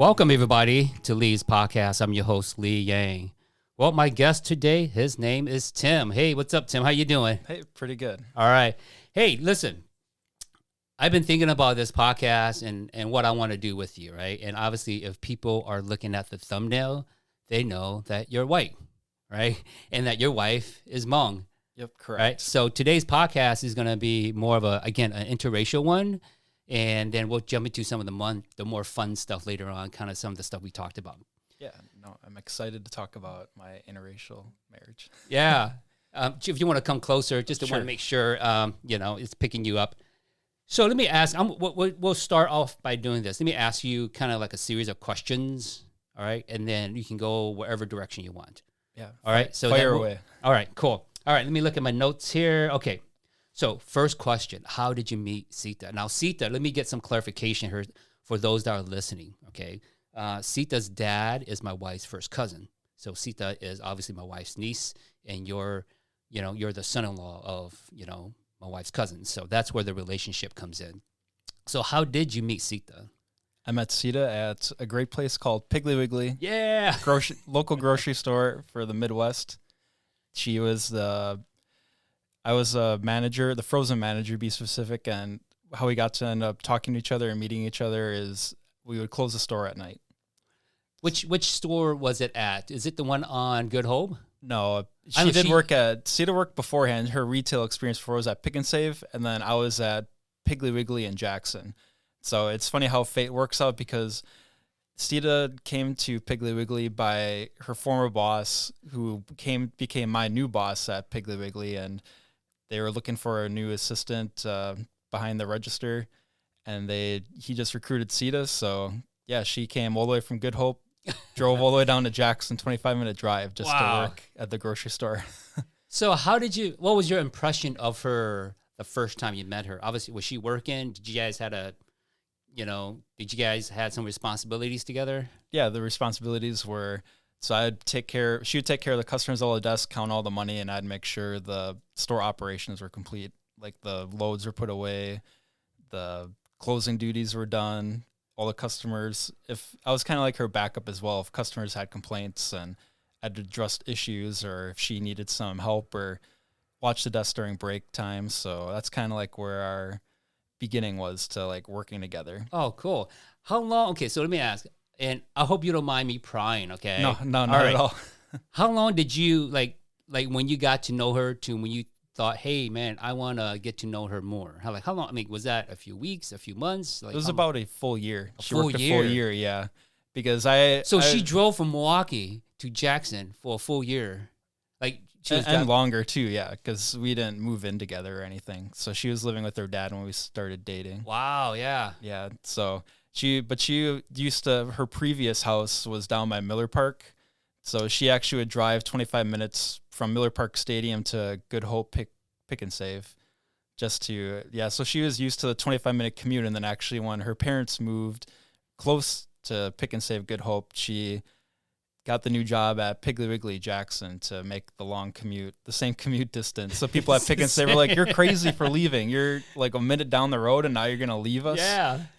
Welcome, everybody, to Lee's podcast. I'm your host, Lee Yang. Well, my guest today, his name is Tim. Hey, what's up, Tim? How you doing? Hey, pretty good. All right. Hey, listen, I've been thinking about this podcast and what I want to do with you, right? And obviously, if people are looking at the thumbnail, they know that you're white, right? And that your wife is Hmong. Yep, correct. Right? So today's podcast is going to be more of an interracial one. And then we'll jump into some of the more fun stuff later on, kind of some of the stuff we talked about. Yeah, no, I'm excited to talk about my interracial marriage. Yeah. If you want to come closer, just to Sure. want to make sure, it's picking you up. So let me ask, we'll start off by doing this. Let me ask you kind of like a series of questions, all right? And then you can go whatever direction you want. Yeah. All right. So fire away. All right, cool. All right, let me look at my notes here. Okay. So first question, how did you meet Sita? Now, Sita, let me get some clarification here for those that are listening, okay? Sita's dad is my wife's first cousin. So Sita is obviously my wife's niece, and you're the son-in-law of, my wife's cousin. So that's where the relationship comes in. So how did you meet Sita? I met Sita at a great place called Piggly Wiggly. Yeah. Local grocery store for the Midwest. I was a manager, the frozen manager, to be specific, and how we got to end up talking to each other and meeting each other is we would close the store at night. Which store was it at? Is it the one on Good Hope? No, Sita worked beforehand. Her retail experience before was at Pick and Save, and then I was at Piggly Wiggly in Jackson. So it's funny how fate works out because Sita came to Piggly Wiggly by her former boss, who became my new boss at Piggly Wiggly, and they were looking for a new assistant behind the register, and he just recruited Sita. So yeah, she came all the way from Good Hope, drove all the way down to Jackson, 25-minute drive just to work at the grocery store. So what was your impression of her the first time you met her? Obviously, was she working? Did you guys had some responsibilities together? Yeah, the responsibilities were, so she would take care of the customers all the desk, count all the money, and I'd make sure the store operations were complete. Like the loads were put away, the closing duties were done, all the customers, if I was kind of like her backup as well, if customers had complaints and had to address issues, or if she needed some help, or watch the desk during break time. So that's kind of like where our beginning was to like working together. Oh, cool. How long? Okay, so let me ask, and I hope you don't mind me prying. Okay. No, not at all. How long did you like when you got to know her to when you thought, hey man, I want to get to know her more? How long? I mean, was that a few weeks, a few months? It was about a full year. She worked a full year, yeah. Because she drove from Milwaukee to Jackson for a full year, and longer too, yeah, because we didn't move in together or anything. So she was living with her dad when we started dating. Wow, yeah. Yeah, so she used to, her previous house was down by Miller Park. So she actually would drive 25 minutes from Miller Park Stadium to Good Hope Pick and Save so she was used to the 25-minute commute. And then actually when her parents moved close to Pick and Save Good Hope, she got the new job at Piggly Wiggly Jackson to make the long commute, the same commute distance. So people at Pick and Save were like, you're crazy for leaving. You're like a minute down the road and now you're going to leave us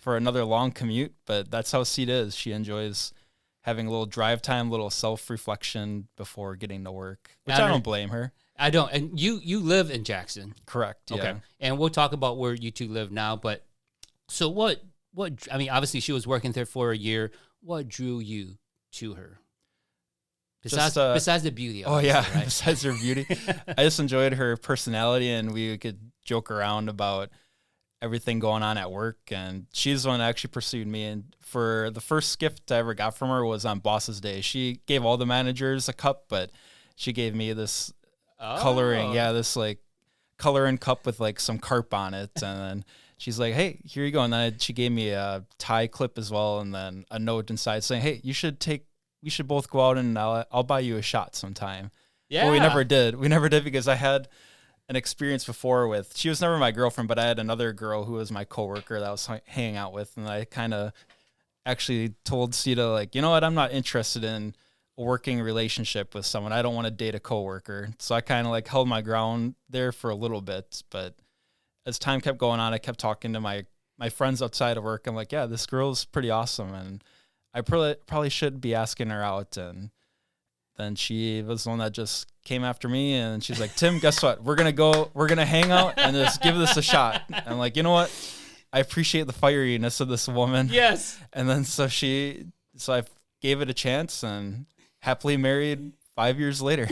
for another long commute. But that's how Sita is. She enjoys having a little drive time, little self-reflection before getting to work, which I don't blame her. I don't. And you live in Jackson. Correct. Yeah. Okay. And we'll talk about where you two live now. But so obviously she was working there for a year. What drew you to her? Besides the beauty. Oh yeah, right? Besides her beauty. I just enjoyed her personality, and we could joke around about everything going on at work. And she's the one that actually pursued me. And for the first gift I ever got from her was on Boss's Day. She gave all the managers a cup, but she gave me this this like coloring cup with like some carp on it. And then she's like, hey, here you go. And then she gave me a tie clip as well, and then a note inside saying, hey, we should both go out and I'll buy you a shot sometime. Yeah. Well, we never did. Because I had an experience before she was never my girlfriend, but I had another girl who was my coworker that I was hanging out with. And I kind of actually told Sita, like, you know what? I'm not interested in a working relationship with someone. I don't want to date a coworker. So I kind of like held my ground there for a little bit. But as time kept going on, I kept talking to my friends outside of work. I'm like, yeah, this girl's pretty awesome. And I probably should be asking her out. And then she was the one that just came after me, and she's like, Tim, guess what? We're going to hang out and just give this a shot. And I'm like, you know what? I appreciate the fieriness of this woman. Yes. And then so I gave it a chance and happily married 5 years later.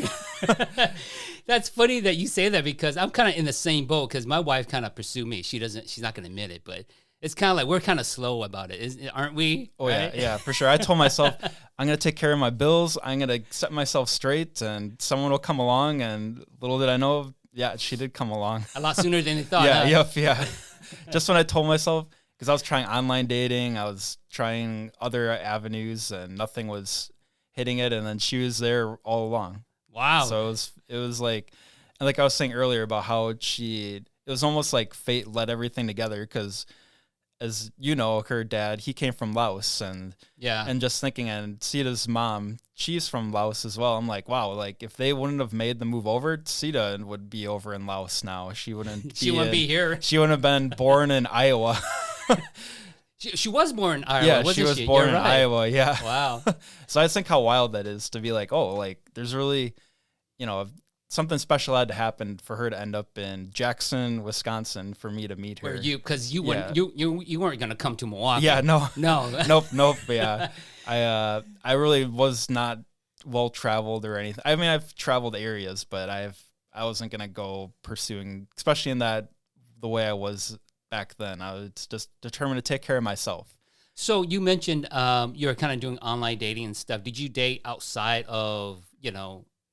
That's funny that you say that, because I'm kind of in the same boat, because my wife kind of pursued me. She's not going to admit it, but it's kind of like we're kind of slow about it, aren't we? Oh, right? yeah, for sure. I told myself I'm going to take care of my bills. I'm going to set myself straight, and someone will come along. And little did I know, yeah, she did come along. A lot sooner than you thought. Yeah, huh? yeah. Just when I told myself, because I was trying online dating, I was trying other avenues, and nothing was hitting it. And then she was there all along. Wow. So it was like, and like I was saying earlier about how it was almost like fate led everything together, because as you know, her dad, he came from Laos, and just thinking, and Sita's mom, she's from Laos as well. I'm like, wow, like if they wouldn't have made the move over, Sita would be over in Laos now. She wouldn't be here. She wouldn't have been born in Iowa. She was born in Iowa. Yeah, wasn't she was born in Iowa. Yeah. Wow. So I just think how wild that is to be like, oh, like there's really, something special had to happen for her to end up in Jackson, Wisconsin, for me to meet her. Because you weren't gonna come to Milwaukee. Yeah, no. Nope. Yeah, I really was not well traveled or anything. I mean, I've traveled areas, but I wasn't gonna go pursuing, especially in the way I was back then. I was just determined to take care of myself. So you mentioned you were kind of doing online dating and stuff. Did you date outside of,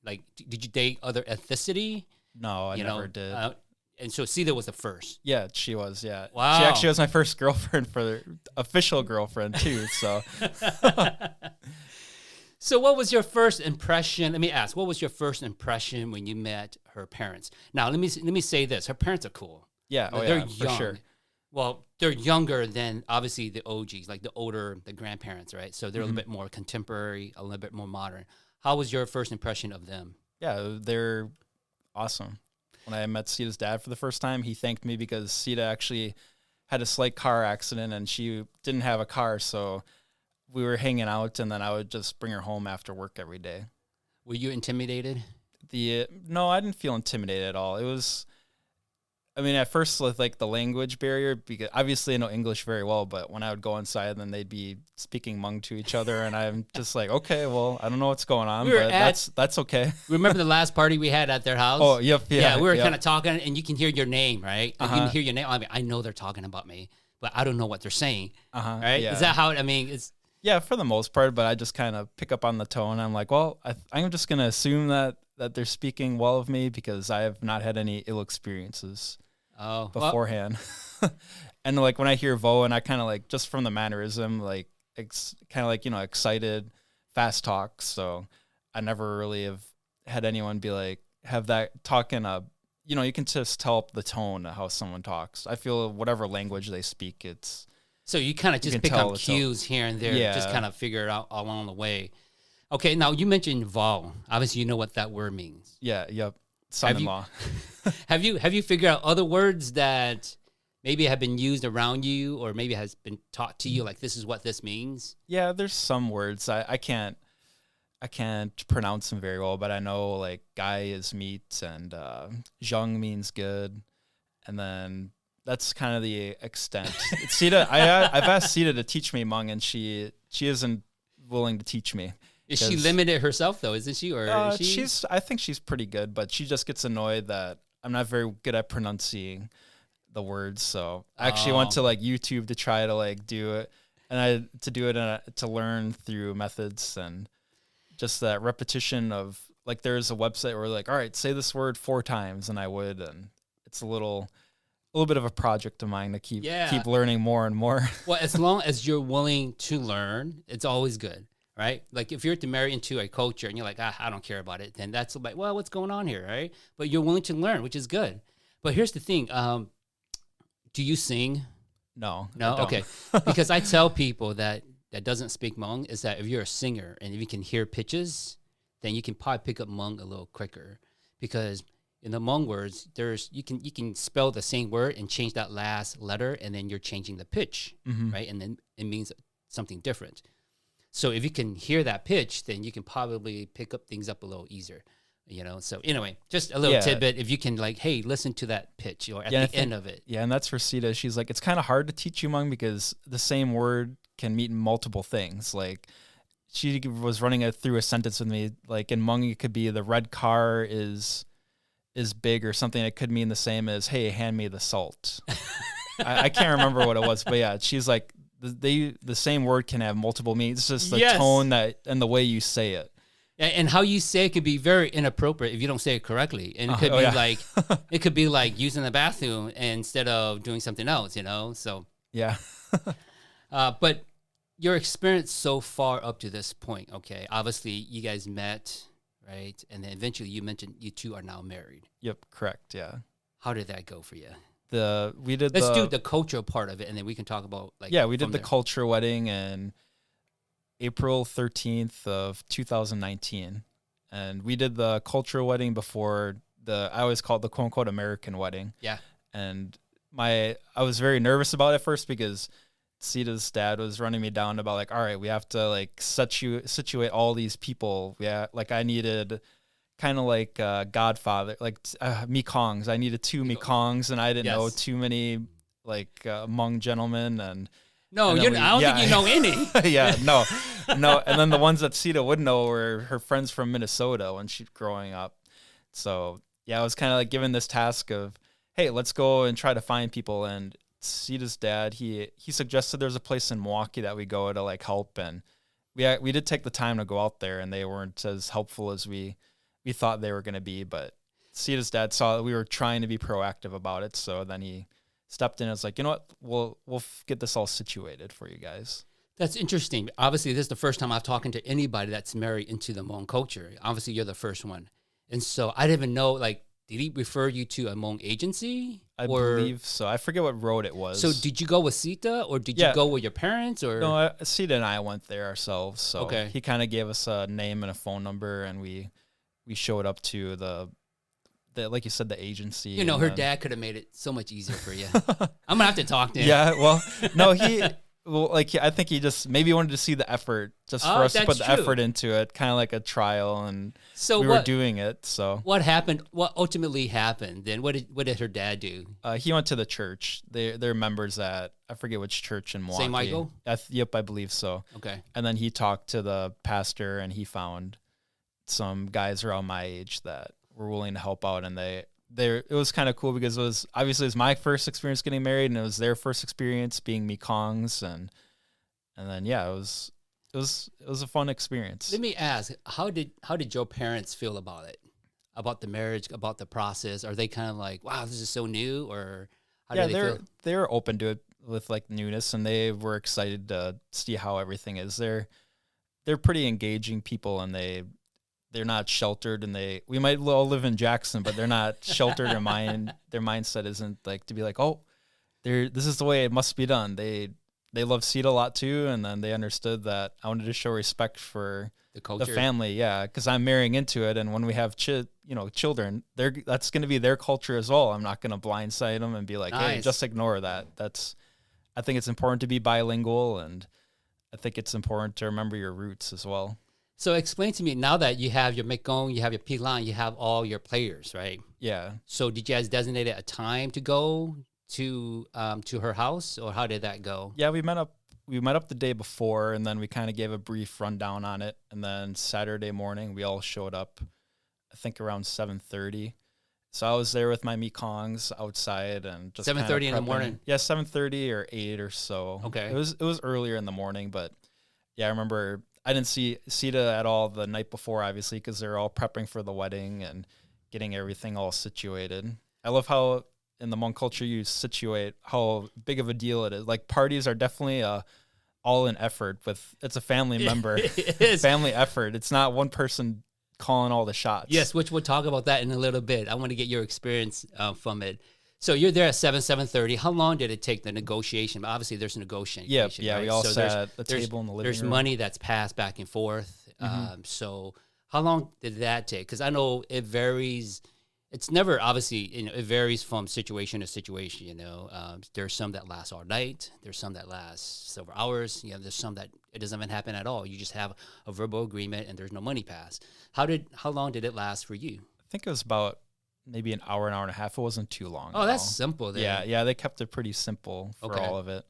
like, did you date other ethnicity? No, I never did. And so Sita was the first. Yeah, she was. Yeah. Wow. She actually was my first girlfriend, official girlfriend too. So. So what was your first impression? Let me ask, what was your first impression when you met her parents? Now, let me say this. Her parents are cool. Yeah. They're young. For sure. Well, they're younger than obviously the OGs, like the grandparents, right? So they're a little bit more contemporary, a little bit more modern. How was your first impression of them? Yeah, they're awesome. When I met Sita's dad for the first time, he thanked me because Sita actually had a slight car accident and she didn't have a car. So we were hanging out, and then I would just bring her home after work every day. Were you intimidated? No, I didn't feel intimidated at all. It was, I mean, at first with like the language barrier, because obviously I know English very well, but when I would go inside, then they'd be speaking Hmong to each other, and I'm just like, okay, well, I don't know what's going on, but that's okay. Remember the last party we had at their house? Oh, yep, yeah. We were kind of talking, and you can hear your name, right? You Uh-huh. can hear your name. I mean, I know they're talking about me, but I don't know what they're saying, right? Yeah. Is that how? I mean, it's. Yeah, for the most part, but I just kind of pick up on the tone. I'm like, well, I'm just going to assume that they're speaking well of me because I have not had any ill experiences beforehand. Well. And like when I hear Vo, and I kind of like, just from the mannerism, like kind of like, excited, fast talk. So I never really have had anyone be like, have that talk in a, you can just tell the tone of how someone talks. I feel whatever language they speak, it's. So you kind of just pick up cues here and there, just kind of figure it out along the way. Okay, now you mentioned Val. Obviously, you know what that word means. Yeah, yep. Son-in-law. Have you figured out other words that maybe have been used around you, or maybe has been taught to you, like this is what this means? Yeah, there's some words I can't pronounce them very well, but I know like guy is meat, and zhang means good, and then. That's kind of the extent. Sita, I've asked Sita to teach me Hmong, and she isn't willing to teach me. Is she limited herself though? Isn't she? Or is she? I think she's pretty good, but she just gets annoyed that I'm not very good at pronouncing the words. So I actually went to like YouTube to try to like do it, and to learn through methods and just that repetition of like there's a website where like, all right, say this word 4 times, and I would, and it's a little bit of a project of mine to keep learning more and more. Well, as long as you're willing to learn, it's always good, right? Like if you're to marry into a culture and you're like, I don't care about it, then that's like, well, what's going on here, right? But you're willing to learn, which is good. But here's the thing. Do you sing? No. Okay. Because I tell people that doesn't speak Hmong is that if you're a singer and if you can hear pitches, then you can probably pick up Hmong a little quicker, because in the Hmong words, you can spell the same word and change that last letter, and then you're changing the pitch, right? And then it means something different. So if you can hear that pitch, then you can probably pick up things up a little easier. So anyway, just a little tidbit. If you can like, hey, listen to that pitch or at the end of it. Yeah, and that's for Sita. She's like, it's kind of hard to teach Hmong because the same word can mean multiple things. Like she was running it through a sentence with me. Like in Hmong, it could be the red car is big or something. It could mean the same as, hey, hand me the salt. I can't remember what it was, but yeah, she's like, the same word can have multiple meanings. It's just the tone and the way you say it. And how you say it could be very inappropriate if you don't say it correctly. And it could be like, it could be like using the bathroom instead of doing something else, So yeah. But your experience so far up to this point, okay? Obviously, you guys met, right? And then eventually, you mentioned you two are now married. Yep, correct. Yeah. How did that go for you? Let's do the cultural part of it, and then we can talk about we did the culture wedding and April 13th of 2019. And we did the cultural wedding before I always call it the quote unquote American wedding. Yeah. And I was very nervous about it at first because Sita's dad was running me down about like, all right, we have to like situate all these people. Yeah. Like I needed kind of like Godfather, like Mekongs. I needed 2 Mekongs and I didn't know too many like Hmong gentlemen and, no, I don't think you know any. Yeah, no. And then the ones that Sita would know were her friends from Minnesota when she's growing up. So yeah, I was kind of like given this task of, hey, let's go and try to find people. And Sita's dad, he suggested there's a place in Milwaukee that we go to like help. And we did take the time to go out there, and they weren't as helpful as we thought they were going to be. But Sita's dad saw that we were trying to be proactive about it, so then he stepped in and was like, you know what, we'll get this all situated for you guys. That's interesting. Obviously, this is the first time I've talked to anybody that's married into the Hmong culture. Obviously, you're the first one. And so I didn't even know, like, did he refer you to a Hmong agency? I believe so. I forget what road it was. So did you go with Sita, or did you go with your parents? Or no, Sita and I went there ourselves. So he kind of gave us a name and a phone number, and we showed up to the like you said, the agency. Her dad could have made it so much easier for you. I'm gonna have to talk to him. Yeah, well, no, I think he just maybe wanted to see the effort, just for us to put the effort into it, kind of like a trial, and so we were doing it. So what happened? What ultimately happened? Then what did her dad do? He went to the church. They're members at, I forget which church in Milwaukee. St. Michael? Yep, I believe so. Okay. And then he talked to the pastor, and he found some guys around my age that were willing to help out, and it was kind of cool because it was my first experience getting married, and it was their first experience being Mekongs, and then it was a fun experience. Let me ask, how did your parents feel about it, about the marriage, about the process? Are they kind of like, wow, this is so new, or how did they feel? They were open to it with like newness, and they were excited to see how everything is. They're pretty engaging people, and they're not sheltered, and we might all live in Jackson, but they're not sheltered. Their mindset isn't like to be like, oh, this is the way it must be done. They love Sita a lot too, and then they understood that I wanted to show respect for the culture, the family. Yeah, because I'm marrying into it, and when we have children, that's going to be their culture as well. I'm not going to blindside them and be like, hey, just ignore that. I think it's important to be bilingual, and I think it's important to remember your roots as well. So explain to me, now that you have your Mekong, you have your Pilan, you have all your players, right? Yeah. So did you guys designate a time to go to her house, or how did that go? Yeah, we met up the day before, and then we kind of gave a brief rundown on it. And then Saturday morning, we all showed up, I think around 7:30. So I was there with my Mekongs outside, and just 7:30 in the morning. Yeah, 7:30 or 8 or so. Okay. It was earlier in the morning, but yeah, I remember I didn't see Sita at all the night before, obviously, because they're all prepping for the wedding and getting everything all situated. I love how in the Hmong culture you situate how big of a deal it is. Like parties are definitely all in effort. It's a family member. It is. Family effort. It's not one person calling all the shots. Yes, which we'll talk about that in a little bit. I want to get your experience from it. So you're there at 7:30. How long did it take the negotiation? Obviously, there's a negotiation. Yeah, right? We all sat at the table in the living room. There's money that's passed back and forth. So how long did that take? Because I know it varies It's never obviously, it varies from situation to situation. There's some that last all night. There's some that last several hours. There's some that it doesn't even happen at all. You just have a verbal agreement and there's no money passed. How long did it last for you? I think it was about maybe an hour and a half. It wasn't too long. Oh, that's simple then. Yeah. They kept it pretty simple for all of it.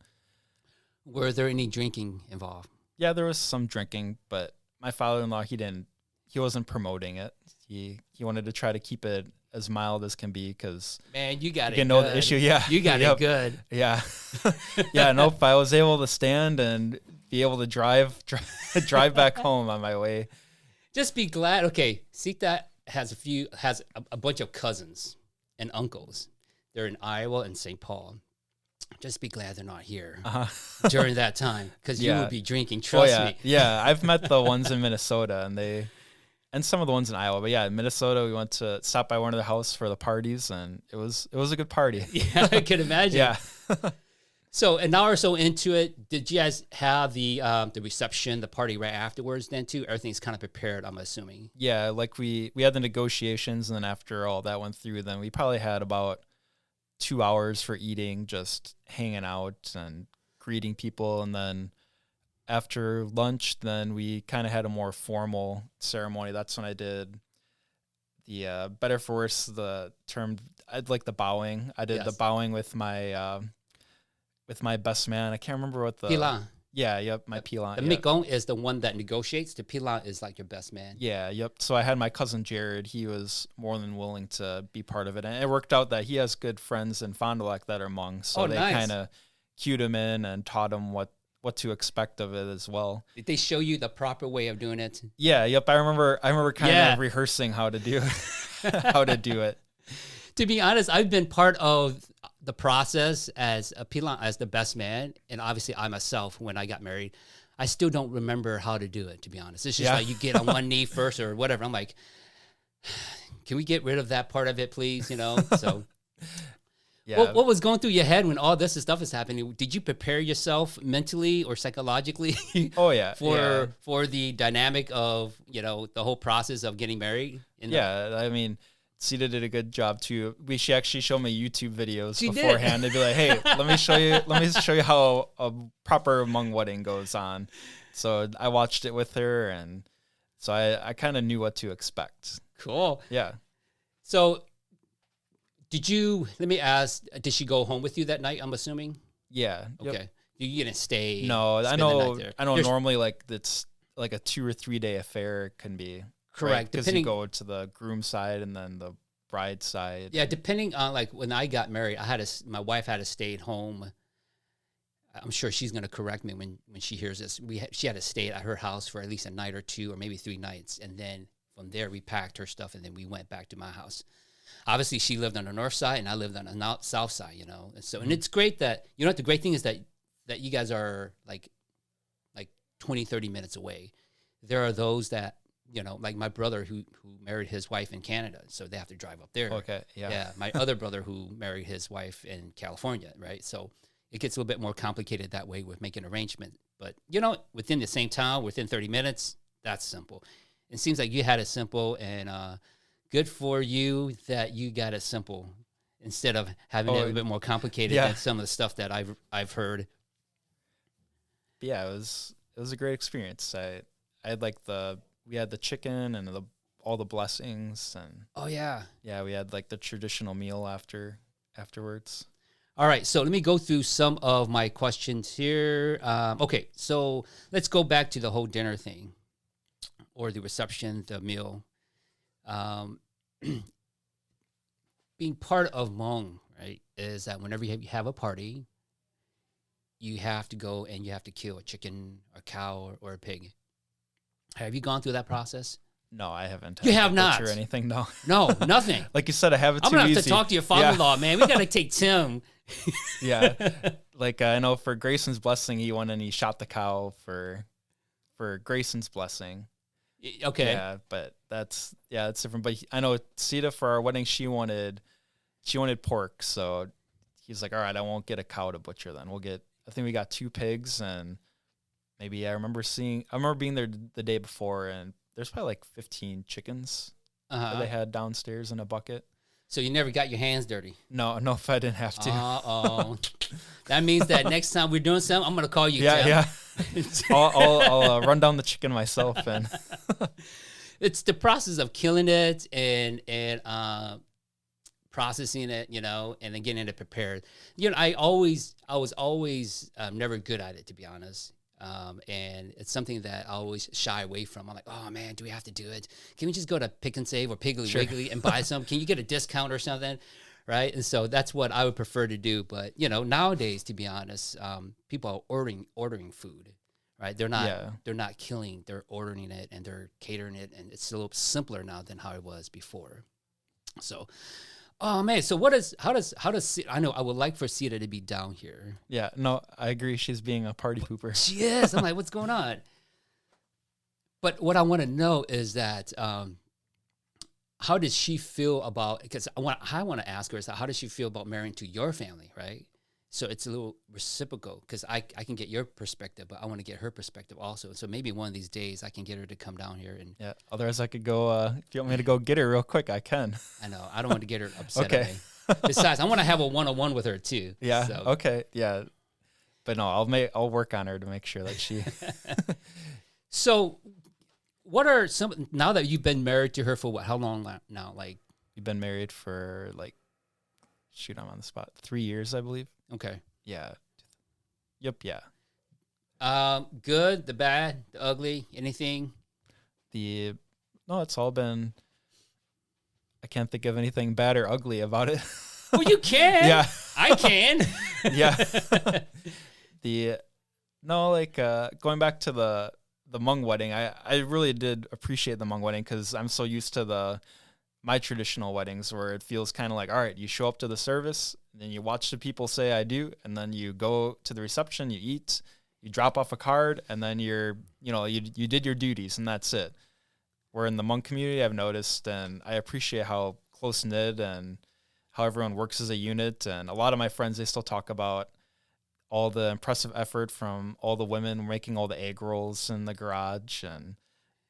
Were there any drinking involved? Yeah, there was some drinking, but my father-in-law, he wasn't promoting it. He wanted to try to keep it as mild as can be because man, you got it. You know the issue, yeah. You got it good. Yeah, yeah. Nope. I was able to stand and be able to drive back home on my way. Just be glad. Okay, Sita has a bunch of cousins and uncles. They're in Iowa and St. Paul. Just be glad they're not here during that time because you would be drinking. Trust me. Yeah, I've met the ones in Minnesota and some of the ones in Iowa. But yeah, in Minnesota, we went to stop by one of their house for the parties, and it was a good party. Yeah, I can imagine. Yeah. So an hour or so into it, did you guys have the reception, the party right afterwards? Then too, everything's kind of prepared. I'm assuming. Yeah, like we had the negotiations, and then after all that went through, then we probably had about 2 hours for eating, just hanging out and greeting people, and then after lunch, then we kind of had a more formal ceremony. That's when I did the better for worse. The term I'd like the bowing. I did the bowing with my best man. I can't remember what the Pilan. Yeah, yep, my Pilan. The Mikong is the one that negotiates. The Pilan is like your best man. Yeah, yep. So I had my cousin Jared. He was more than willing to be part of it. And it worked out that he has good friends in Fond du Lac that are Hmong. So they kind of cued him in and taught him what to expect of it as well. Did they show you the proper way of doing it? Yeah, yep. I remember kind of rehearsing how to do it. To be honest, I've been part of the process as a Pilan, as the best man, and obviously I myself, when I got married, I still don't remember how to do it, to be honest. It's just like you get on one knee first or whatever. I'm like, can we get rid of that part of it, please? So yeah. What was going through your head when all this stuff is happening? Did you prepare yourself mentally or psychologically oh, yeah. for the dynamic of, the whole process of getting married? I mean, Sita did a good job too. She actually showed me YouTube videos beforehand. They'd be like, "Hey, let me show you how a proper Hmong wedding goes on." So I watched it with her, and so I kind of knew what to expect. Cool. Yeah. So let me ask, did she go home with you that night? I'm assuming. Yeah. Okay. Yep. You didn't stay. No, I know. Normally, like it's like a 2 or 3 day affair can be. Correct. Because you go to the groom side and then the bride side. Yeah, depending on like when I got married, my wife had to stay at home. I'm sure she's going to correct me when she hears this. She had to stay at her house for at least a night or 2 or maybe 3 nights, and then from there we packed her stuff and then we went back to my house. Obviously, she lived on the north side and I lived on the south side. And so and it's great that what the great thing is that you guys are like 20, 30 minutes away. There are those that. Like my brother who married his wife in Canada, so they have to drive up there. Okay, yeah. Yeah, my other brother who married his wife in California, right? So it gets a little bit more complicated that way with making arrangements. But, within the same town, within 30 minutes, that's simple. It seems like you had it simple, and good for you that you got it simple instead of having it a little bit more complicated than some of the stuff that I've heard. Yeah, it was a great experience. I had we had the chicken and all the blessings, and we had like the traditional meal afterwards. All right, so let me go through some of my questions here. Okay, so let's go back to the whole dinner thing, or the reception, the meal. Being part of Hmong, right, is that whenever you have a party, you have to go and you have to kill a chicken, a cow, or a pig. Have you gone through that process? No, I haven't. You have not? Or anything, no. No, nothing. Like you said, I have it too easy. I'm going to have to talk to your father-in-law, man. We got to take Tim. Yeah. Like, I know for Grayson's blessing, he went and he shot the cow for Grayson's blessing. Okay. Yeah, but that's different. But I know Sita, for our wedding, she wanted pork. So he's like, all right, I won't get a cow to butcher then. I think we got 2 pigs, and maybe I remember being there the day before, and there's probably like 15 chickens that they had downstairs in a bucket. So you never got your hands dirty. No, if I didn't have to. Uh-oh. That means that next time we're doing something, I'm going to call you, Tim. Yeah. I'll run down the chicken myself. And it's the process of killing it and processing it, you know, and then getting it prepared. You know, I was always never good at it, to be honest. And it's something that I always shy away from. I'm like, oh man, do we have to do it? Can we just go to Pick and Save or Piggly Wiggly and buy some? Can you get a discount or something? Right. And so that's what I would prefer to do. But, you know, nowadays, to be honest, people are ordering food, right? They're not killing, they're ordering it and they're catering it. And it's a little simpler now than how it was before. So, oh man, so how does I know I would like for Sita to be down here. Yeah, no, I agree. She's being a party pooper. She is. I'm like, what's going on? But what I want to know is that how does she feel about, because I want to ask her is how does she feel about marrying to your family, right? So it's a little reciprocal because I can get your perspective, but I want to get her perspective also. So maybe one of these days I can get her to come down here and Otherwise I could go. If you want me to go get her real quick, I can. I know I don't want to get her upset. Okay. Besides, I want to have a one-on-one with her too. Yeah. So. Okay. Yeah. But no, I'll work on her to make sure that she. So, what are some now that you've been married to her for what? How long now? Like you've been married for I'm on the spot. 3 years, I believe. Okay. Yeah. Yep. Yeah. Good, the bad, the ugly, anything? No, it's all been. I can't think of anything bad or ugly about it. Well, you can. Yeah. I can. Yeah. Going back to the Hmong wedding, I really did appreciate the Hmong wedding because I'm so used to my traditional weddings where it feels kind of like, all right, you show up to the service, and then you watch the people say I do, and then you go to the reception, you eat, you drop off a card, and then you did your duties, and that's it. Where in the Hmong community, I've noticed, and I appreciate how close-knit and how everyone works as a unit, and a lot of my friends, they still talk about all the impressive effort from all the women making all the egg rolls in the garage, and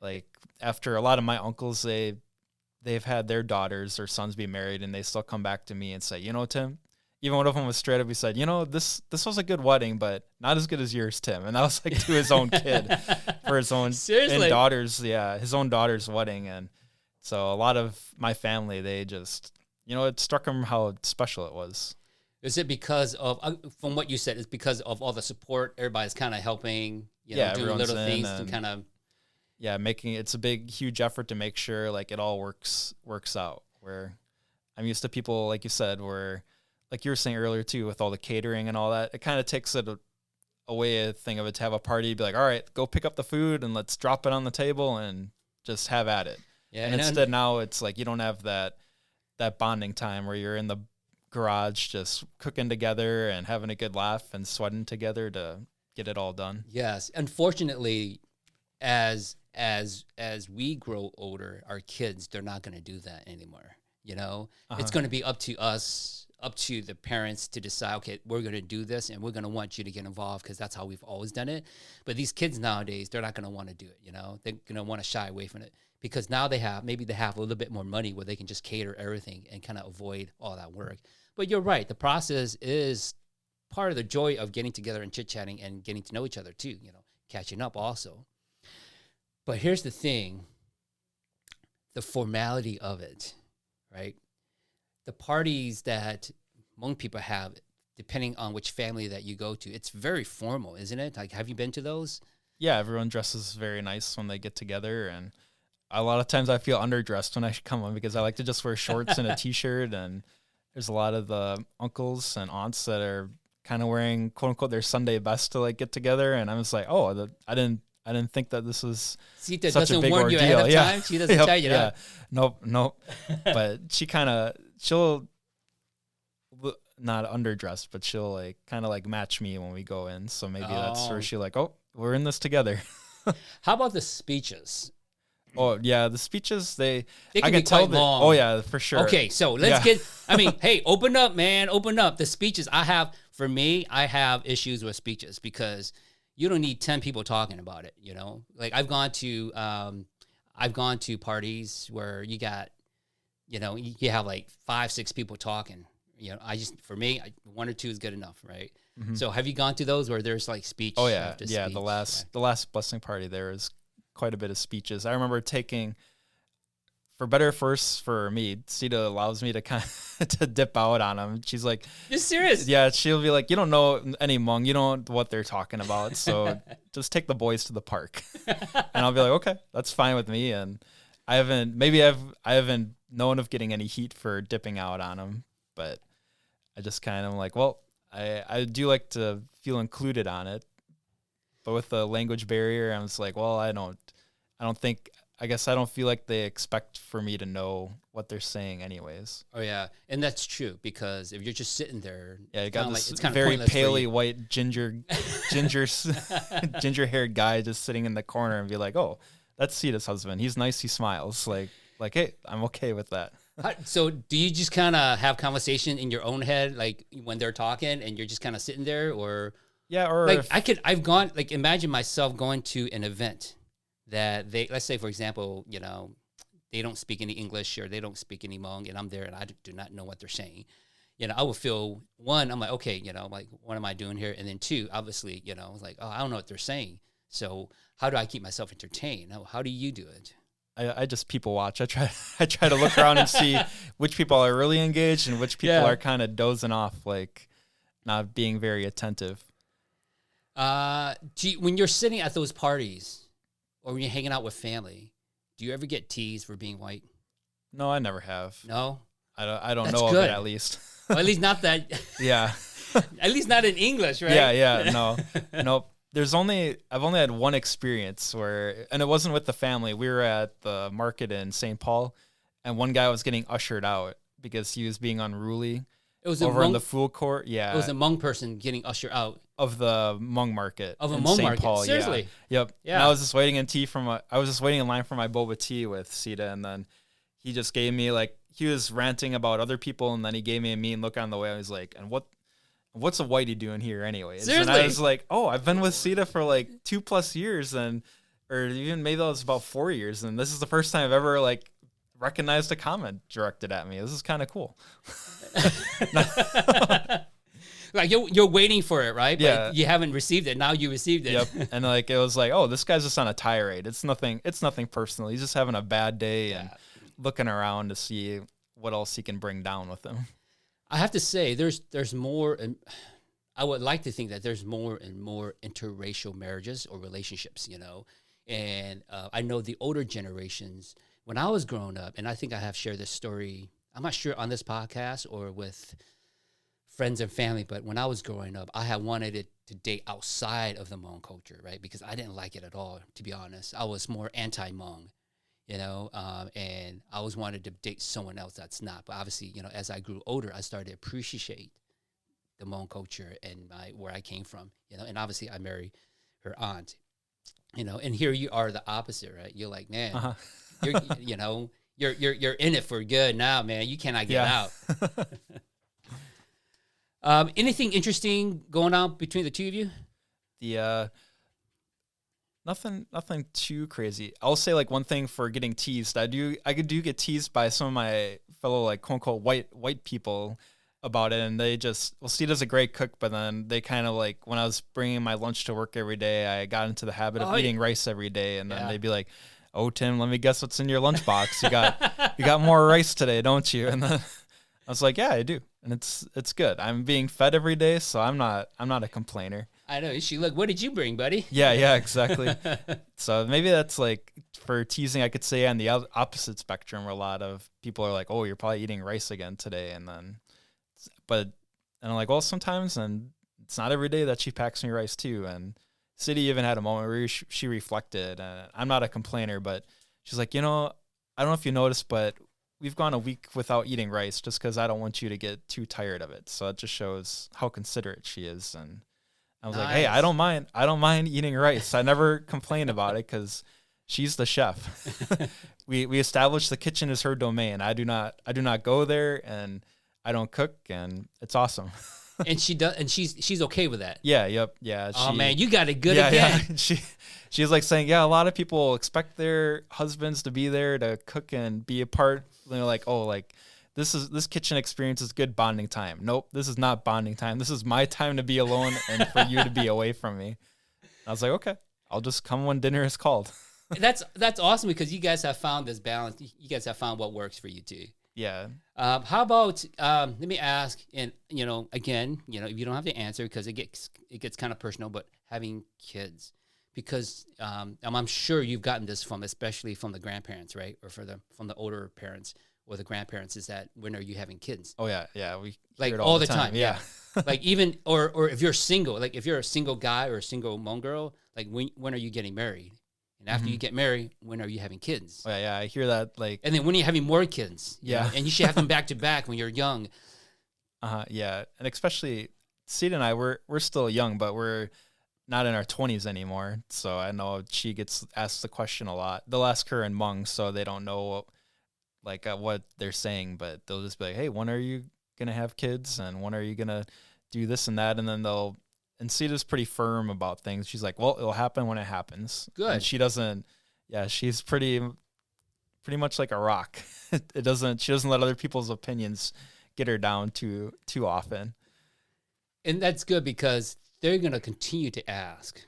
like after a lot of my uncles, they've had their daughters or sons be married, and they still come back to me and say, you know, Tim, even one of them was straight up, he said, you know, this was a good wedding, but not as good as yours, Tim. And that was like to his own kid for his own his own daughter's wedding. And so a lot of my family, they just, it struck them how special it was. Is it because of, from what you said, it's because of all the support, everybody's kind of helping, doing little things to kind of. Yeah, it's a big, huge effort to make sure like it all works out. Where I'm used to people, like you said, where like you were saying earlier too, with all the catering and all that, it kind of takes it away a thing of it to have a party, be like, all right, go pick up the food and let's drop it on the table and just have at it. Yeah, and instead now it's like you don't have that bonding time where you're in the garage just cooking together and having a good laugh and sweating together to get it all done. Yes, unfortunately, as we grow older, our kids, they're not going to do that anymore. It's going to be up to us, up to the parents to decide, okay, we're going to do this and we're going to want you to get involved because that's how we've always done it. But these kids nowadays, they're not going to want to do it. They're going to want to shy away from it because now they have a little bit more money where they can just cater everything and kind of avoid all that work. But you're right. The process is part of the joy of getting together and chit-chatting and getting to know each other too, catching up also. But here's the thing, the formality of it, right? The parties that Hmong people have, depending on which family that you go to, it's very formal, isn't it? Like, have you been to those? Yeah, everyone dresses very nice when they get together. And a lot of times I feel underdressed when I come on because I like to just wear shorts and a T-shirt. And there's a lot of the uncles and aunts that are kind of wearing, quote unquote, their Sunday best to like get together. And I'm just like, I didn't think that this was Sita such a big ordeal. You ahead of time? She doesn't tell you that? Nope. But she'll not underdressed, but she'll like kind of like match me when we go in. So maybe that's where she's like, oh, we're in this together. How about the speeches? Oh yeah, the speeches they can be quite long. Oh yeah, for sure. Okay, so let's get. I mean, hey, open up, man, open up. The speeches I have issues with speeches because you don't need 10 people talking about it. Like I've gone to parties where you got you know, you have like 5, 6 people talking. You know, for me, 1 or 2 is good enough, right? Mm-hmm. So have you gone through those where there's like speech? Oh yeah, after yeah. speech? The last blessing party, there was quite a bit of speeches. I remember taking, for better or worse for me, Sita allows me to kind of to dip out on them. She's like, "You're serious?" Yeah, she'll be like, you don't know any Hmong, you don't know what they're talking about, so just take the boys to the park. And I'll be like, okay, that's fine with me. And I haven't known of getting any heat for dipping out on them, but I just kind of like, well, I do like to feel included on it, but with the language barrier, I'm just like, well, I guess I don't feel like they expect for me to know what they're saying anywaes. Oh yeah, and that's true, because if you're just sitting there, yeah, you got this it's kind of very paley you. white ginger haired guy just sitting in the corner and be like, oh, that's Sita's husband. He's nice. He smiles. Like, hey, I'm okay with that. So do you just kind of have conversation in your own head, like when they're talking and you're just kind of sitting there, or? Yeah, or like I've gone, like, imagine myself going to an event that let's say, for example, you know, they don't speak any English or they don't speak any Hmong, and I'm there and I do not know what they're saying. You know, I would feel, one, I'm like, okay, you know, like, what am I doing here? And then 2, obviously, you know, like, oh, I don't know what they're saying. So how do I keep myself entertained? How do you do it? I just people watch. I try to look around and see which people are really engaged and which people are kind of dozing off, like not being very attentive. When you're sitting at those parties or when you're hanging out with family, do you ever get teased for being white? No, I never have. No? I don't That's know good. of it, at least. Well, at least not that. Yeah. At least not in English, right? Yeah, no. Nope. I've only had one experience and it wasn't with the family. We were at the market in St. Paul, and one guy was getting ushered out because he was being unruly. It was over in the food court. Yeah. It was a Hmong person getting ushered out of the Hmong market. Of a in Hmong St. market. Paul. Seriously. Yeah. Yep. Yeah. And I was just waiting in line for my boba tea with Sita, and then he just gave me, like, he was ranting about other people, and then he gave me a mean look on the way. I was like, and what's a whitey doing here anyways? Seriously? And I was like, oh, I've been with Sita for like 2+ years, or even maybe that was about 4 years, and this is the first time I've ever like recognized a comment directed at me. This is kind of cool. Like you're waiting for it, right? Yeah. But you haven't received it. Now you received it. Yep. And like it was like, oh, this guy's just on a tirade. It's nothing personal. He's just having a bad day and looking around to see what else he can bring down with him. I have to say, there's more, and I would like to think that there's more and more interracial marriages or relationships, you know. And I know the older generations, when I was growing up, and I think I have shared this story, I'm not sure on this podcast or with friends and family, but when I was growing up, I had wanted to date outside of the Hmong culture, right? Because I didn't like it at all, to be honest. I was more anti-Hmong, you know, and I always wanted to date someone else that's not. But obviously, you know, as I grew older, I started to appreciate the Hmong culture and where I came from, you know. And obviously, I married her aunt, you know. And here you are, the opposite, right? You're like, man, you're you know, you're in it for good now, man. You cannot get out. Anything interesting going on between the two of you? Nothing too crazy. I'll say like one thing for getting teased. I do get teased by some of my fellow like quote unquote white people about it, and they just, well, Sita's a great cook, but then they kind of like, when I was bringing my lunch to work every day, I got into the habit of eating rice every day, and then they'd be like, "Oh, Tim, let me guess what's in your lunchbox. You got more rice today, don't you?" And then I was like, "Yeah, I do." And it's good. I'm being fed every day, so I'm not a complainer. I know. She look, what did you bring, buddy? Yeah, exactly. So maybe that's like for teasing, I could say on the opposite spectrum, where a lot of people are like, "Oh, you're probably eating rice again today," and I'm like, well, sometimes, and it's not every day that she packs me rice too. And City even had a moment where she reflected, and I'm not a complainer, but she's like, you know, I don't know if you noticed, but we've gone a week without eating rice just because I don't want you to get too tired of it. So it just shows how considerate she is. And I was like, hey, I don't mind eating rice. I never complain about it because she's the chef. we established the kitchen is her domain. I do not go there, and I don't cook, and it's awesome. And she does, and she's okay with that. Yeah, yep, yeah. Oh man, you got it good again. Yeah. she's like saying, yeah, a lot of people expect their husbands to be there to cook and be a part. They're like, oh, like this kitchen experience is good bonding time. Nope, this is not bonding time. This is my time to be alone and for you to be away from me. I was like, okay, I'll just come when dinner is called. That's awesome because you guys have found this balance. You guys have found what works for you too. Yeah. How about let me ask, and again, if you don't have the answer because it gets kind of personal, but having kids, because I'm sure you've gotten this especially from the grandparents, right, or from the older parents or the grandparents, is that when are you having kids? Oh yeah, we like hear it all the time. Yeah. Like even or if you're single, like if you're a single guy or a single Hmong girl, like when are you getting married? And after you get married, when are you having kids? Oh, yeah, I hear that. Like, and then when are you having more kids? Yeah. And you should have them back to back when you're young. Yeah, and especially Sita and I, we're still young, but we're not in our 20s anymore. So I know she gets asked the question a lot. They'll ask her in Hmong, so they don't know what they're saying, but they'll just be like, "Hey, when are you gonna have kids? And when are you gonna do this and that?" And then and Sita's pretty firm about things. She's like, well, it'll happen when it happens. Good. And she doesn't, she's pretty much like a rock. She doesn't let other people's opinions get her down too often. And that's good because they're going to continue to ask.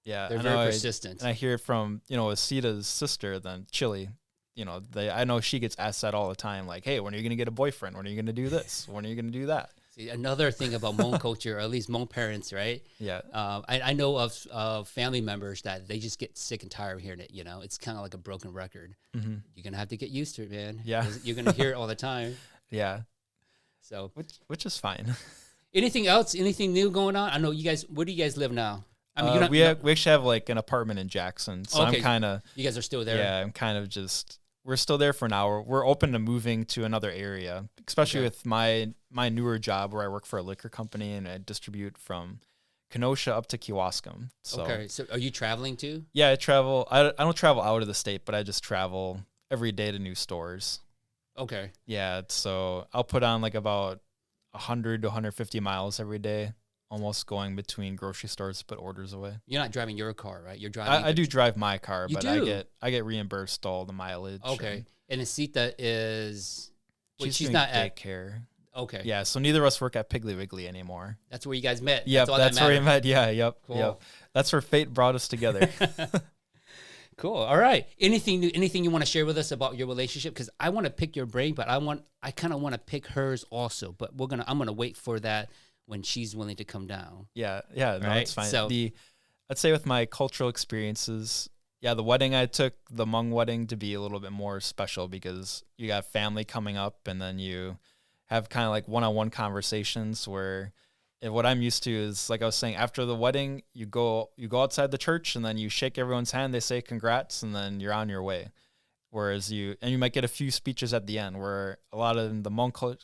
Yeah. They're very persistent. And I hear it from, with Sita's sister, then Chili, I know she gets asked that all the time. Like, hey, when are you going to get a boyfriend? When are you going to do this? When are you going to do that? See, another thing about Hmong culture, or at least Hmong parents, right? Yeah. I know of family members that they just get sick and tired of hearing it. It's kind of like a broken record. Mm-hmm. You're going to have to get used to it, man. Yeah. You're going to hear it all the time. Yeah. So, which is fine. Anything else? Anything new going on? I know you guys, where do you guys live now? I mean, we actually have like an apartment in Jackson. So okay. I'm kind of. You guys are still there? Yeah. I'm kind of just. We're still there for now. We're open to moving to another area, especially with my newer job where I work for a liquor company and I distribute from Kenosha up to Kewaskum. So, okay. So are you traveling too? Yeah, I travel. I don't travel out of the state, but I just travel every day to new stores. Okay. Yeah. So I'll put on like about 100 to 150 miles every day, almost going between grocery stores to put orders away. You're not driving your car, right? You're driving. I do drive my car, you but do? I get reimbursed all the mileage. Okay. And Sita is. She's not at daycare. Okay. Yeah. So neither of us work at Piggly Wiggly anymore. That's where you guys met. Yep. That's where we met. Yeah. Yep. Cool. Yep. That's where fate brought us together. Cool. All right. Anything new, anything you want to share with us about your relationship? Because I want to pick your brain, but I kind of want to pick hers also. But I'm gonna wait for that when she's willing to come down. Yeah. No, that's fine. So, I'd say with my cultural experiences, the wedding I took, the Hmong wedding, to be a little bit more special because you got family coming up and then you have kind of like one-on-one conversations where what I'm used to is, like I was saying, after the wedding, you go outside the church and then you shake everyone's hand, they say congrats, and then you're on your way. Whereas you might get a few speeches at the end, where a lot of the Hmong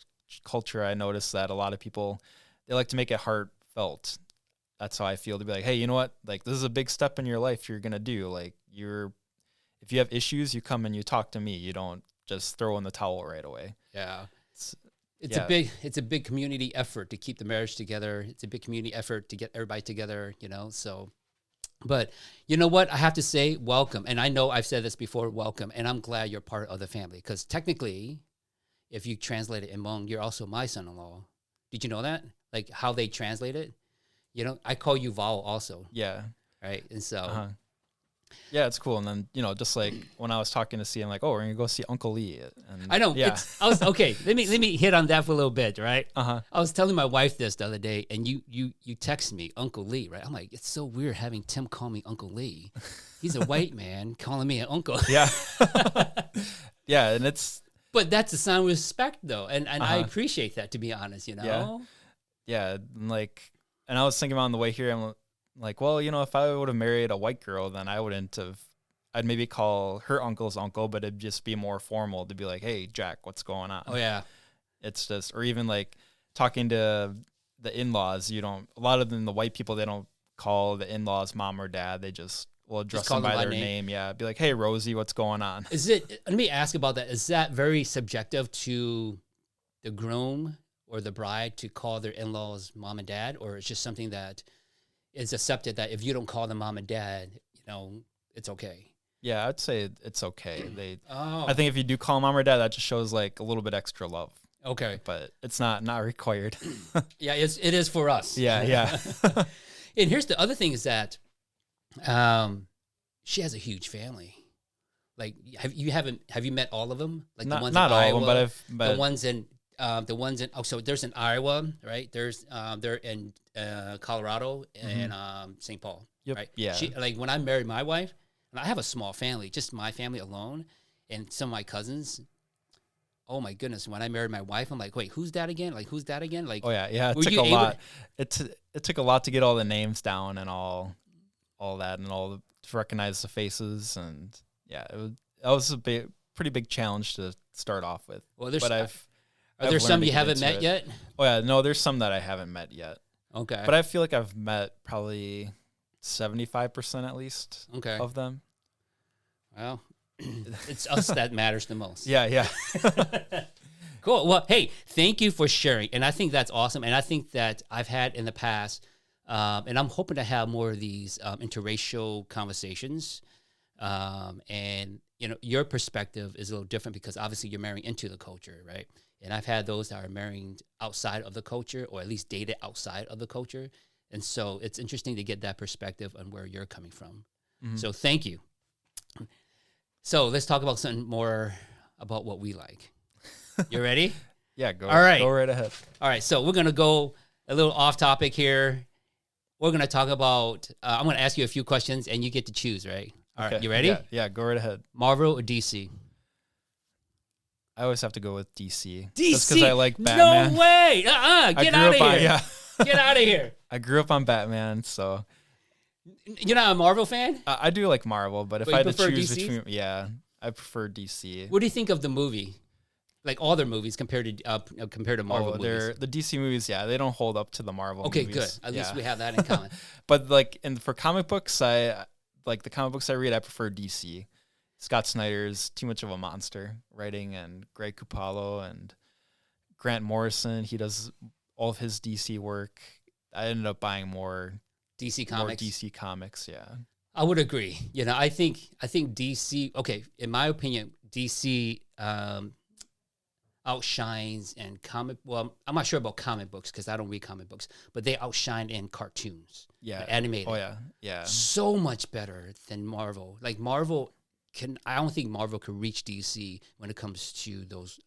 culture, I noticed that a lot of people, they like to make it heartfelt. That's how I feel, to be like, hey, you know what? Like, this is a big step in your life you're going to do. Like, if you have issues, you come and you talk to me. You don't just throw in the towel right away. Yeah. It's a big community effort to keep the marriage together. It's a big community effort to get everybody together, so. But you know what? I have to say, welcome. And I know I've said this before, welcome. And I'm glad you're part of the family. Because technically, if you translate it in Hmong, you're also my son-in-law. Did you know that? Like how they translate it? I call you Val also. Yeah. Right. And so. Yeah, it's cool. And then, just like when I was talking to C, I'm like, oh, we're going to go see Uncle Lee. And I know. Yeah. Okay. Let me hit on that for a little bit. Right. Uh-huh. I was telling my wife this the other day and you text me Uncle Lee, right? I'm like, it's so weird having Tim call me Uncle Lee. He's a white man calling me an uncle. Yeah. Yeah. And but that's a sign of respect though. And I appreciate that, to be honest, Yeah. Yeah. And I was thinking about on the way here, I'm like, well, if I would have married a white girl, then I wouldn't have. I'd maybe call her uncle's uncle, but it'd just be more formal to be like, hey, Jack, what's going on? Oh, yeah. It's just, or even like talking to the in-laws, a lot of them, the white people, they don't call the in-laws mom or dad. They just will address them by their name. Yeah. Be like, hey, Rosie, what's going on? Let me ask about that. Is that very subjective to the groom or the bride to call their in-laws mom and dad? Or it's just something that is accepted that if you don't call them mom and dad, it's okay. Yeah, I'd say it's okay. Oh, I think if you do call mom or dad, that just shows like a little bit extra love. okay. But it's not required. Yeah, it is for us. Yeah. And here's the other thing is that she has a huge family. Like, have you met all of them? Like not, the ones not in all Iowa, of them, but the ones in so there's in Iowa, right? There's they're in Colorado and St. Paul, Yep, right? yeah. She, like when I married my wife, and I have a small family, just my family alone, and some of my cousins. Oh my goodness! When I married my wife, I'm like, wait, who's that again? Like, who's that again? Like, oh yeah. It were took you a able lot. It took a lot to get all the names down and all that and to recognize the faces, and yeah, that was a pretty big challenge to start off with. Well, there's but are I've there some learned to you get haven't into met it. yet? Oh yeah, no, there's some that I haven't met yet. Okay, But I feel like I've met probably 75% at least of them. Well, it's us that matters the most. Yeah. Cool. Well, hey, thank you for sharing. And I think that's awesome. And I think that I've had in the past, and I'm hoping to have more of these interracial conversations. And, your perspective is a little different because obviously you're marrying into the culture, right? And I've had those that are marrying outside of the culture or at least dated outside of the culture. And so it's interesting to get that perspective on where you're coming from. Mm-hmm. So thank you. So let's talk about something more about what we like. You ready? Yeah, go right ahead. All right, so we're going to go a little off topic here. We're going to talk about, I'm going to ask you a few questions and you get to choose, right? All right, you ready? Yeah, go right ahead. Marvel or DC? I always have to go with DC. DC? Just because I like Batman. No way! Get out of here. Get out of here. I grew up on Batman, so. You're not a Marvel fan? I do like Marvel, but if I had to choose between, I prefer DC. What do you think of the movie? Like all their movies compared to Marvel movies? The DC movies, they don't hold up to the Marvel movies. Okay, good. At least we have that in common. But for comic books, the comic books I read, I prefer DC. Scott Snyder's too much of a monster writing, and Greg Capullo and Grant Morrison. He does all of his DC work. I ended up buying more DC comics. More DC comics, yeah. I would agree. I think DC. Okay, in my opinion, DC outshines in comic. Well, I'm not sure about comic books because I don't read comic books, but they outshine in cartoons. Yeah, animated. Oh yeah. So much better than Marvel. Like Marvel I don't think Marvel could reach DC when it comes to those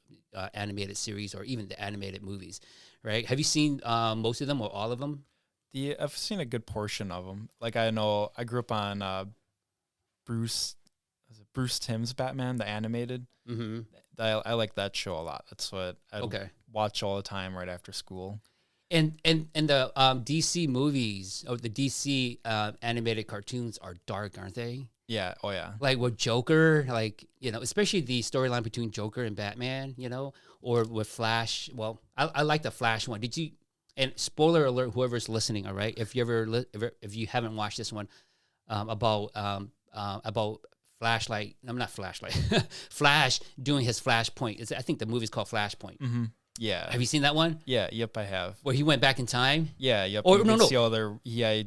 animated series or even the animated movies, right? Have you seen most of them or all of them? I've seen a good portion of them. Like I know I grew up on Bruce Timm's Batman, the animated. Mm-hmm. I like that show a lot. That's what I watch all the time right after school. And the DC movies or the DC animated cartoons are dark, aren't they? Yeah. Oh yeah. Like with Joker, especially the storyline between Joker and Batman, or with Flash. Well, I like the Flash one. Did you? And spoiler alert, whoever's listening, all right? If you haven't watched this one, about Flashlight. I'm not Flashlight. Flash doing his Flashpoint. I think the movie's called Flashpoint. Mm-hmm. Yeah. Have you seen that one? Yeah. Yep, I have. Where he went back in time. Yeah. Yep. Or no.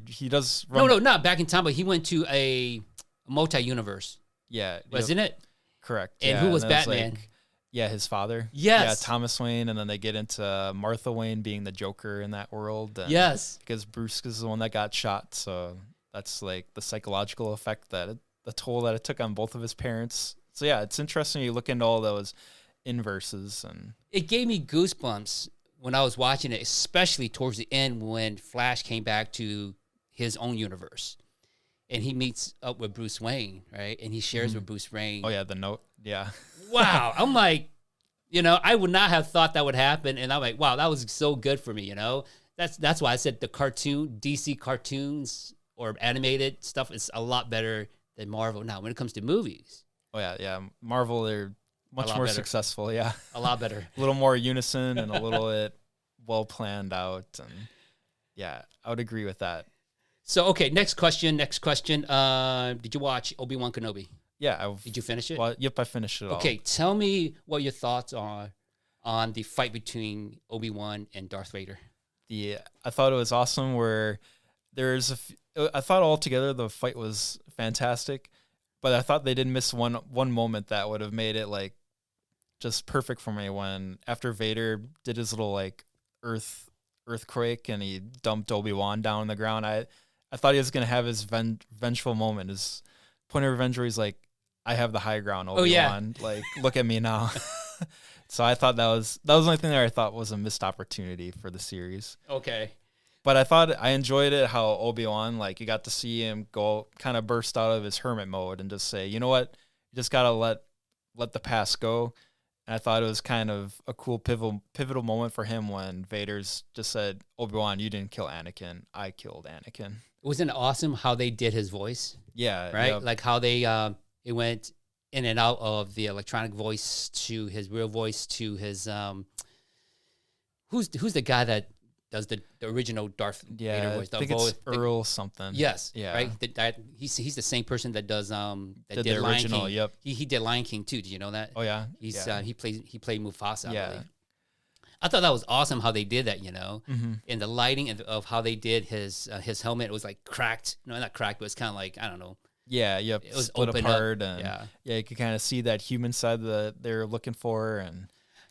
He does. No, not back in time, but he went to a multi-universe. Yeah. Wasn't it? Correct. And who was Batman? His father. Yes. Yeah, Thomas Wayne, and then they get into Martha Wayne being the Joker in that world. Yes. Because Bruce is the one that got shot, so that's like the psychological effect the toll that it took on both of his parents. So yeah, it's interesting. You look into all those inverses, and it gave me goosebumps when I was watching it, especially towards the end when Flash came back to his own universe. And he meets up with Bruce Wayne, right? And he shares with Bruce Wayne. Oh, yeah, the note. Yeah. Wow. I'm like, I would not have thought that would happen. And I'm like, wow, that was so good for me, That's why I said the DC cartoons or animated stuff is a lot better than Marvel. Now, when it comes to movies. Oh, yeah. Marvel, they're much more successful, yeah. A lot better. A little more unison and a little bit well planned out. And yeah, I would agree with that. So, okay, next question. Did you watch ObiWan Kenobi? Yeah. Did you finish it? Well, yep, I finished it all. Okay, tell me what your thoughts are on the fight between Obi-Wan and Darth Vader. I thought it was awesome where I thought altogether the fight was fantastic, but I thought they did miss one moment that would have made it like just perfect for me when after Vader did his little like earthquake and he dumped Obi-Wan down on the ground. I thought he was gonna have his vengeful moment, his point of revenge where he's like, I have the high ground, Obi-Wan. Like, look at me now. So I thought that was the only thing that I thought was a missed opportunity for the series. Okay. But I enjoyed it how Obi-Wan, like, you got to see him go kind of burst out of his hermit mode and just say, you know what, you just gotta let the past go. And I thought it was kind of a cool pivotal moment for him when Vader's just said, Obi-Wan, you didn't kill Anakin, I killed Anakin. Wasn't it awesome how they did his voice? Yeah. Right? Yep. Like how they it went in and out of the electronic voice to his real voice to his who's the guy that does the original Darth Vader voice? I think it's Earl something. Yes. Yeah. Right? He's the same person that does that did the Lion original, King. yep. He did Lion King too. Did you know that? Oh yeah. He played Mufasa. Yeah. I believe. I thought that was awesome how they did that, and the lighting of how they did his helmet. It was like cracked. No, not cracked, but it's kind of like, I don't know. Yeah, yep. It was split opened apart, up. and you could kind of see that human side that they're looking for, and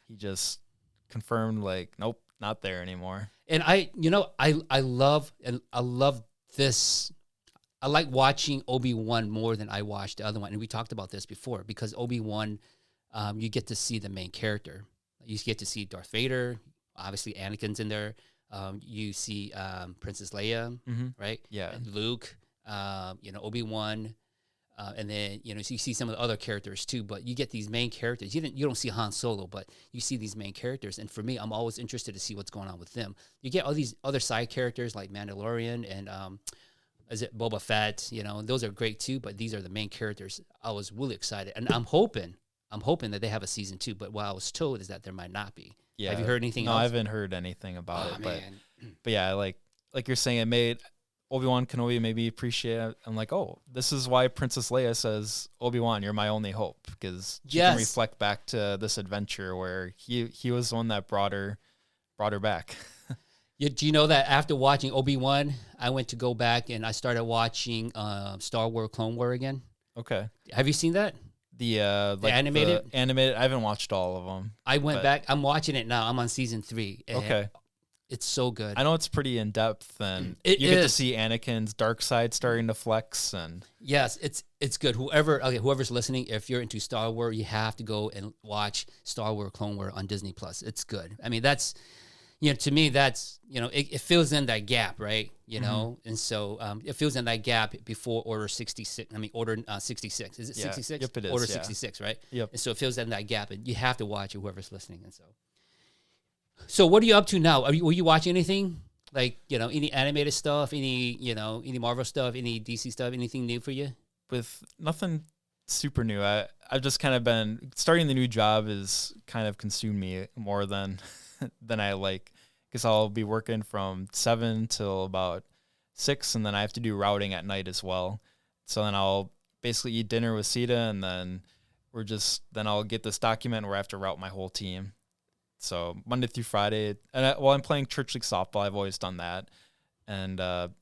he just confirmed like, nope, not there anymore. And I love this. I like watching Obi-Wan more than I watched the other one, and we talked about this before because Obi-Wan, you get to see the main character. You get to see Darth Vader. Obviously, Anakin's in there. You see Princess Leia, right? Yeah. And Luke. Obi-Wan, and then so you see some of the other characters too. But you get these main characters. You don't see Han Solo, but you see these main characters. And for me, I'm always interested to see what's going on with them. You get all these other side characters like Mandalorian and is it Boba Fett? Those are great too. But these are the main characters. I was really excited, and I'm hoping that they have a season 2. But what I was told is that there might not be. Yeah. Have you heard anything else? No, I haven't heard anything about it. Man. But yeah, like you're saying, it made ObiWan Kenobi maybe appreciate it. I'm like, oh, this is why Princess Leia says, Obi-Wan, you're my only hope, because she can reflect back to this adventure where he was the one that brought her back. Do you know that after watching Obi-Wan, I went to go back and I started watching Star Wars Clone Wars again? Okay. Have you seen that? The animated? The animated. I haven't watched all of them. I went back. I'm watching it now. I'm on season 3. Okay. It's so good. I know it's pretty in depth, and you get to see Anakin's dark side starting to flex. And yes, it's good. Whoever's listening, if you're into Star Wars, you have to go and watch Star Wars Clone Wars on Disney Plus. It's good. I mean, that's to me, that's it fills in that gap, right? And so it fills in that gap before Order 66. I mean, Order 66. Is it 66? Yep, it is. Order 66, right? Yep. And so it fills in that gap, and you have to watch it. Whoever's listening, and so what are you up to now? Were you watching anything like any animated stuff, any Marvel stuff, any DC stuff, anything new for you? With nothing super new, I've just kind of been starting the new job is kind of consumed me more than I like, because I'll be working from 7 till about 6, and then I have to do routing at night as well. So then I'll basically eat dinner with Sita, and then I'll get this document where I have to route my whole team. So Monday through Friday, and I'm playing church league softball. I've always done that. And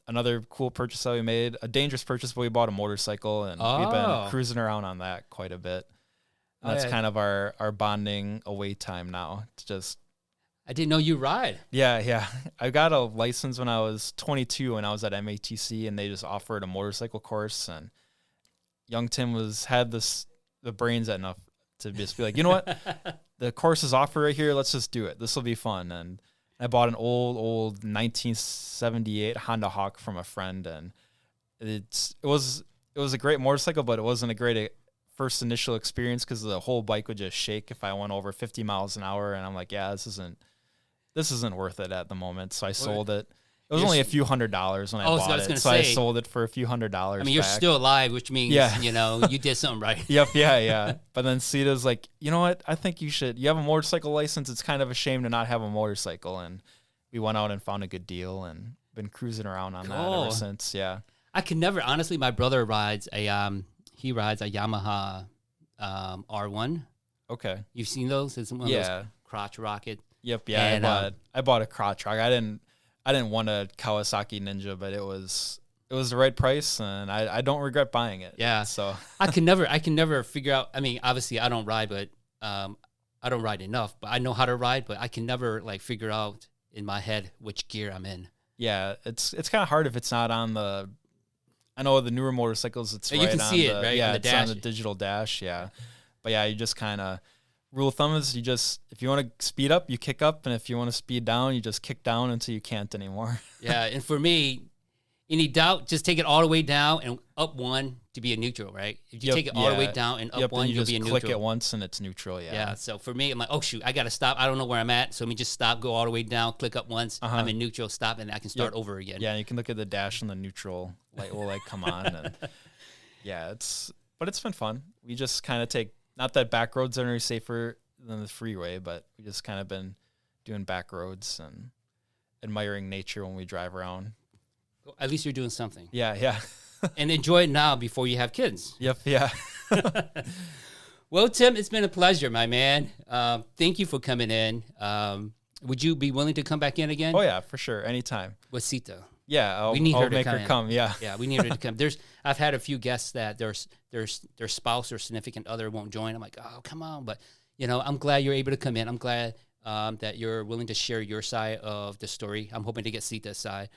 another cool purchase that we made, a dangerous purchase, but we bought a motorcycle, and we've been cruising around on that quite a bit. And that's kind of our bonding away time now. It's just, I didn't know you ride. Yeah. I got a license when I was 22 when I was at MATC, and they just offered a motorcycle course. And young Tim had the brains enough to just be like, you know what? The course is offered right here. Let's just do it. This will be fun. And I bought an old 1978 Honda Hawk from a friend, and it was a great motorcycle, but it wasn't a great first initial experience because the whole bike would just shake if I went over 50 miles an hour. And I'm like, yeah, this isn't worth it at the moment. So I sold it. It was only a few $100s when I bought it. So I sold it for a few $100s. I mean, you're still alive, which means, you did something right. Yep, yeah. But then Sita's like, you know what? I think you have a motorcycle license. It's kind of a shame to not have a motorcycle. And we went out and found a good deal and been cruising around on that ever since. Yeah. I can never, honestly, my brother rides a Yamaha R1. Okay. You've seen those? It's one of those crotch rocket. Yep, yeah. And, I bought a crotch rocket. I didn't want a Kawasaki Ninja, but it was the right price, and I don't regret buying it. Yeah. So I can never figure out. I mean, obviously I don't ride, but I don't ride enough. But I know how to ride, but I can never like figure out in my head which gear I'm in. yeah, it's kind of hard if it's not on the. I know the newer motorcycles, it's You right can on see the, it, right, yeah, on the it's dash. on the digital dash, yeah. But yeah, you just kind of rule of thumb is if you want to speed up, you kick up, and if you want to speed down, you just kick down until you can't anymore. Yeah, and for me, any doubt, just take it all the way down and up one to be a neutral, right? If you Yep, take it all the way yeah. down and up Yep, one, and you you'll just be a click neutral. it once and it's neutral, yeah. Yeah, so for me, I'm like, oh shoot, I got to stop. I don't know where I'm at, so let me just stop, go all the way down, click up once. I'm in neutral, stop, and I can start over again. Yeah, and you can look at the dash and the neutral light will like come on, and yeah, but it's been fun. We just kind of take, not that back roads are any safer than the freeway, but we just kind of been doing back roads and admiring nature when we drive around. At least you're doing something. Yeah, yeah. And enjoy it now before you have kids. Yep, yeah. Well, Tim, it's been a pleasure, my man. Thank you for coming in. Would you be willing to come back in again? Oh yeah, for sure, anytime. With Sita. Yeah, I'll We need her to make come her in. come. Yeah, Yeah, we need her to come. I've had a few guests that their spouse or significant other won't join. I'm like, oh, come on. But, I'm glad you're able to come in. I'm glad that you're willing to share your side of the story. I'm hoping to get Sita's side.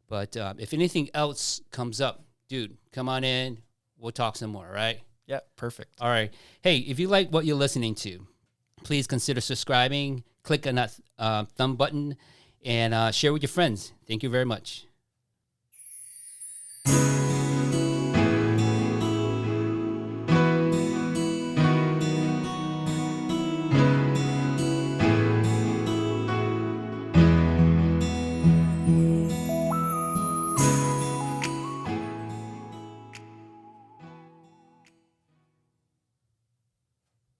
But if anything else comes up, dude, come on in. We'll talk some more, all right? yeah, perfect. All right. Hey, if you like what you're listening to, please consider subscribing. Click on that thumb button and share with your friends. Thank you very much.